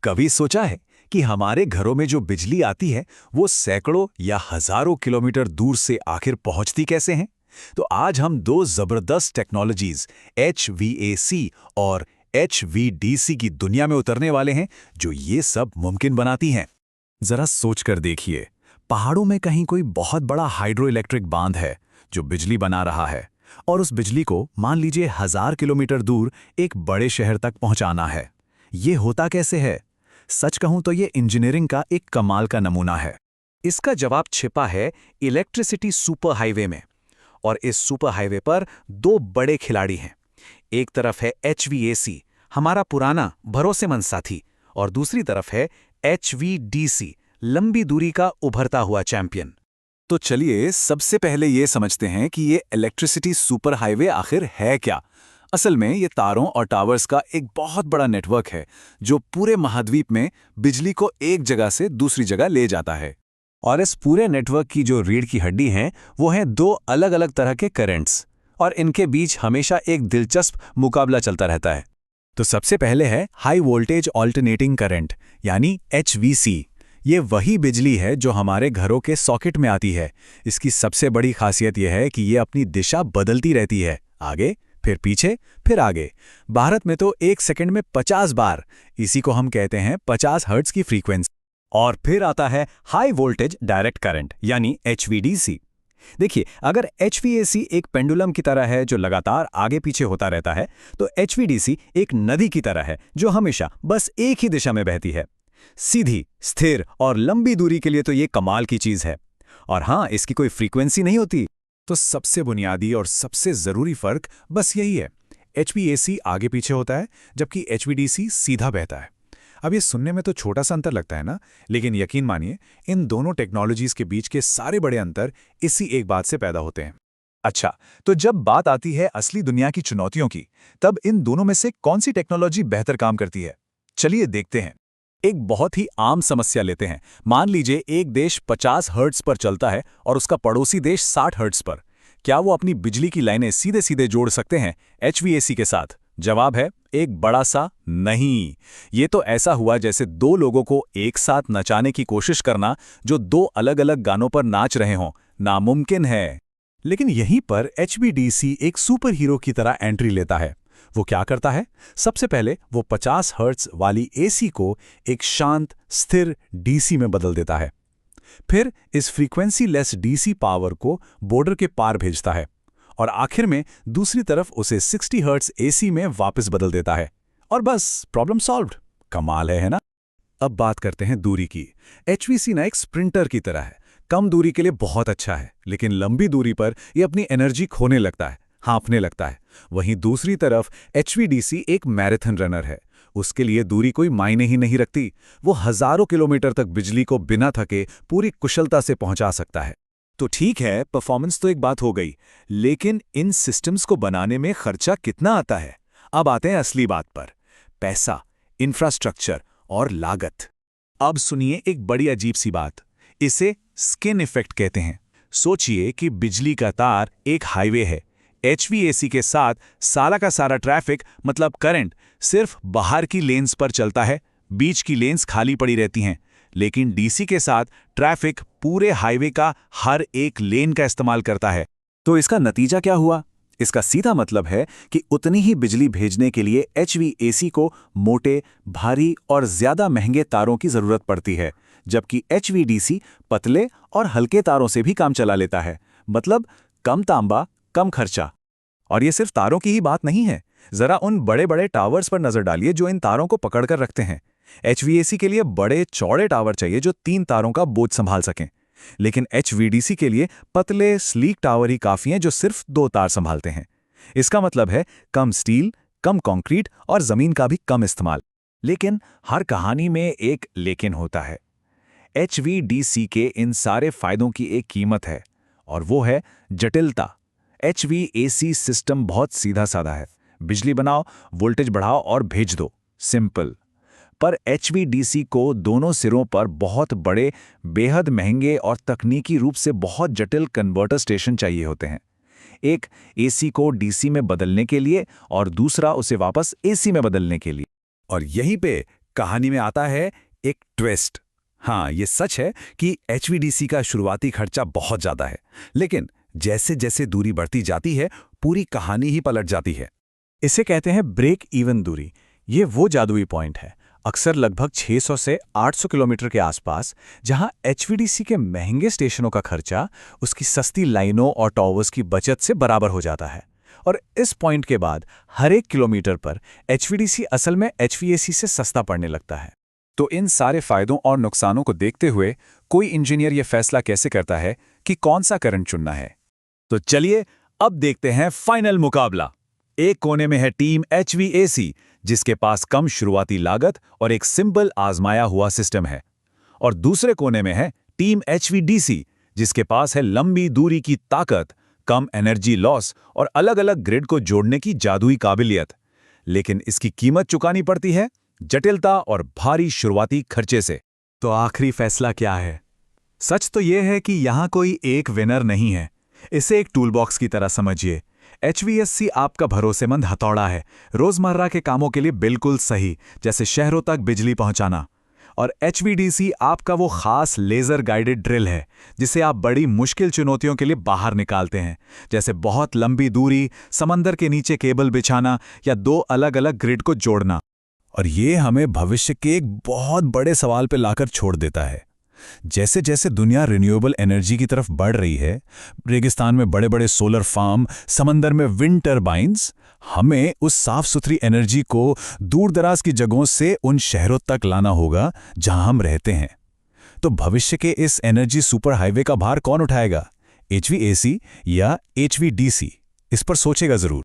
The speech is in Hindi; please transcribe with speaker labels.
Speaker 1: कभी सोचा है कि हमारे घरों में जो बिजली आती है वो सैकड़ों या हजारों किलोमीटर दूर से आखिर पहुंचती कैसे हैं? तो आज हम दो जबरदस्त टेक्नोलॉजीज HVAC और HVDC की दुनिया में उतरने वाले हैं जो ये सब मुमकिन बनाती हैं। जरा सोचकर देखिए, पहाड़ों में कहीं कोई बहुत बड़ा हाइड्रो इलेक्ट्रिक बांध है जो बिजली बना रहा है, और उस बिजली को मान लीजिए 1000 किलोमीटर दूर एक बड़े शहर तक पहुंचाना है। ये होता कैसे है? सच कहूं तो ये इंजीनियरिंग का एक कमाल का नमूना है। इसका जवाब छिपा है इलेक्ट्रिसिटी सुपर हाईवे में। और इस सुपर हाईवे पर दो बड़े खिलाड़ी हैं। एक तरफ है HVAC, हमारा पुराना भरोसेमंद साथी, और दूसरी तरफ है HVDC, लंबी दूरी का उभरता हुआ चैंपियन। तो चलिए सबसे पहले ये समझते हैं कि ये इलेक्ट्रिसिटी सुपर हाईवे आखिर है क्या। असल में ये तारों और टावर्स का एक बहुत बड़ा नेटवर्क है जो पूरे महाद्वीप में बिजली को एक जगह से दूसरी जगह ले जाता है। और इस पूरे नेटवर्क की जो रीढ़ की हड्डी है वो है दो अलग अलग तरह के करंट्स, और इनके बीच हमेशा एक दिलचस्प मुकाबला चलता रहता है। तो सबसे पहले है हाई वोल्टेज ऑल्टरनेटिंग करंट यानी HVC। ये वही बिजली है जो हमारे घरों के सॉकेट में आती है। इसकी सबसे बड़ी खासियत यह है कि ये अपनी दिशा बदलती रहती है, आगे फिर पीछे फिर आगे। भारत में तो 1 सेकंड में 50 बार। इसी को हम कहते हैं 50 हर्ट्ज की फ्रीक्वेंसी। और फिर आता है हाई वोल्टेज डायरेक्ट करंट यानी HVDC। देखिए, अगर HVAC एक पेंडुलम की तरह है जो लगातार आगे पीछे होता रहता है, तो HVDC एक नदी की तरह है जो हमेशा बस एक ही दिशा में बहती है। सीधी, स्थिर और लंबी दूरी के लिए तो ये कमाल की चीज है। और हाँ, इसकी कोई फ्रीक्वेंसी नहीं होती। तो सबसे बुनियादी और सबसे जरूरी फर्क बस यही है, HVAC आगे पीछे होता है जबकि HVDC सीधा बहता है। अब ये सुनने में तो छोटा सा अंतर लगता है ना, लेकिन यकीन मानिए इन दोनों टेक्नोलॉजीज के बीच के सारे बड़े अंतर इसी एक बात से पैदा होते हैं। अच्छा, तो जब बात आती है असली दुनिया की चुनौतियों की, तब इन दोनों में से कौन सी टेक्नोलॉजी बेहतर काम करती है? चलिए देखते हैं। एक बहुत ही आम समस्या लेते हैं। मान लीजिए एक देश 50 हर्ट्ज पर चलता है और उसका पड़ोसी देश 60 हर्ट्ज पर। क्या वो अपनी बिजली की लाइनें सीधे सीधे जोड़ सकते हैं HVAC के साथ? जवाब है एक बड़ा सा नहीं। ये तो ऐसा हुआ जैसे दो लोगों को एक साथ नचाने की कोशिश करना जो दो अलग अलग गानों पर नाच रहे हों, नामुमकिन है। लेकिन यहीं पर HVDC एक सुपर हीरो की तरह एंट्री लेता है। वो क्या करता है? सबसे पहले वो 50 हर्ट्ज वाली AC को एक शांत स्थिर DC में बदल देता है। फिर इस फ्रीक्वेंसी लेस DC पावर को बॉर्डर के पार भेजता है, और आखिर में दूसरी तरफ उसे 60 हर्ट्ज AC में वापस बदल देता है। और बस प्रॉब्लम सॉल्व्ड। कमाल है ना? अब बात करते हैं दूरी की। HVC ना एक स्प्रिंटर की तरह है। कम दूरी के लिए बहुत अच्छा है, लेकिन लंबी दूरी पर यह अपनी एनर्जी खोने लगता है, हाँफने लगता है। वहीं दूसरी तरफ HVDC एक मैराथन रनर है। उसके लिए दूरी कोई मायने ही नहीं रखती। वो हजारों किलोमीटर तक बिजली को बिना थके पूरी कुशलता से पहुंचा सकता है। तो ठीक है, परफॉर्मेंस तो एक बात हो गई, लेकिन इन सिस्टम्स को बनाने में खर्चा कितना आता है? अब आते हैं असली बात पर, पैसा, इंफ्रास्ट्रक्चर और लागत। अब सुनिए एक बड़ी अजीब सी बात, इसे स्किन इफेक्ट कहते हैं। सोचिए कि बिजली का तार एक हाईवे है। HVAC के साथ सारा का सारा ट्रैफिक मतलब करंट सिर्फ बाहर की लेन्स पर चलता है, बीच की लेन्स खाली पड़ी रहती हैं। लेकिन DC के साथ ट्रैफिक पूरे हाईवे का हर एक लेन का इस्तेमाल करता है। तो इसका नतीजा क्या हुआ? इसका सीधा मतलब है कि उतनी ही बिजली भेजने के लिए HVAC को मोटे, भारी और ज्यादा महंगे तारों की जरूरत पड़ती है, जबकि HVDC पतले और हल्के तारों से भी काम चला लेता है। मतलब कम तांबा, कम खर्चा। और ये सिर्फ तारों की ही बात नहीं है। जरा उन बड़े बड़े टावर्स पर नजर डालिए जो इन तारों को पकड़कर रखते हैं। HVAC के लिए बड़े चौड़े टावर चाहिए जो 3 तारों का बोझ संभाल सकें, लेकिन HVDC के लिए पतले स्लीक टावर ही काफी हैं जो सिर्फ 2 तार संभालते हैं। इसका मतलब है कम स्टील, कम कंक्रीट और जमीन का भी कम इस्तेमाल। लेकिन हर कहानी में एक लेकिन होता है। HVDC के इन सारे फायदों की एक कीमत है, और वो है जटिलता। HVAC सिस्टम बहुत सीधा साधा है। बिजली बनाओ, वोल्टेज बढ़ाओ और भेज दो, सिंपल। पर HVDC को दोनों सिरों पर बहुत बड़े, बेहद महंगे और तकनीकी रूप से बहुत जटिल कन्वर्टर स्टेशन चाहिए होते हैं। एक AC को DC में बदलने के लिए और दूसरा उसे वापस AC में बदलने के लिए। और यहीं पे कहानी में आता है एक ट्विस्ट। हाँ, ये सच है कि HVDC का शुरुआती खर्चा बहुत ज़्यादा है, लेकिन जैसे जैसे दूरी बढ़ती जाती है, पूरी कहानी ही पलट जाती है।
Speaker 2: इसे कहते हैं ब्रेक इवन दूरी। ये वो जादुई पॉइंट है, अक्सर लगभग 600 से 800 किलोमीटर के आसपास, जहां HVDC के महंगे स्टेशनों का खर्चा उसकी सस्ती लाइनों और टॉवर्स की बचत से बराबर हो जाता है। और इस पॉइंट के बाद हर एक किलोमीटर पर HVDC असल में HVAC से सस्ता पड़ने लगता है।
Speaker 1: तो इन सारे फायदों और नुकसानों को देखते हुए कोई इंजीनियर ये फैसला कैसे करता है कि कौन सा करंट चुनना है? तो चलिए अब देखते हैं फाइनल मुकाबला। एक कोने में है टीम HVAC, जिसके पास कम शुरुआती लागत और एक सिंपल आजमाया हुआ सिस्टम है, और दूसरे कोने में है टीम HVDC, जिसके पास है लंबी दूरी की ताकत, कम एनर्जी लॉस और अलग-अलग ग्रिड को जोड़ने की जादुई काबिलियत। लेकिन इसकी कीमत चुकानी पड़ती है जटिलता और भारी शुरुआती खर्चे से।
Speaker 2: तो आखिरी फैसला क्या है? सच तो यह है कि यहाँ कोई एक विनर नहीं है। इसे एक टूलबॉक्स की तरह समझिए। HVAC आपका भरोसेमंद हथौड़ा है, रोजमर्रा के कामों के लिए बिल्कुल सही, जैसे शहरों तक बिजली पहुंचाना। और HVDC आपका वो खास लेजर गाइडेड ड्रिल है, जिसे आप बड़ी मुश्किल चुनौतियों के लिए बाहर निकालते हैं, जैसे बहुत लंबी दूरी, समंदर के नीचे केबल बिछाना या दो अलग-अलग ग्रिड को जोड़ना।
Speaker 1: और ये हमें भविष्य के एक बहुत बड़े सवाल पर लाकर छोड़ देता है। जैसे जैसे दुनिया रिन्यूएबल एनर्जी की तरफ बढ़ रही है, रेगिस्तान में बड़े बड़े सोलर फार्म, समंदर में विंड टर्बाइन्स, हमें उस साफ सुथरी एनर्जी को दूर दराज की जगहों से उन शहरों तक लाना होगा जहां हम रहते हैं। तो भविष्य के इस एनर्जी सुपर हाईवे का भार कौन उठाएगा? HVAC या HVDC? इस पर सोचेगा जरूर।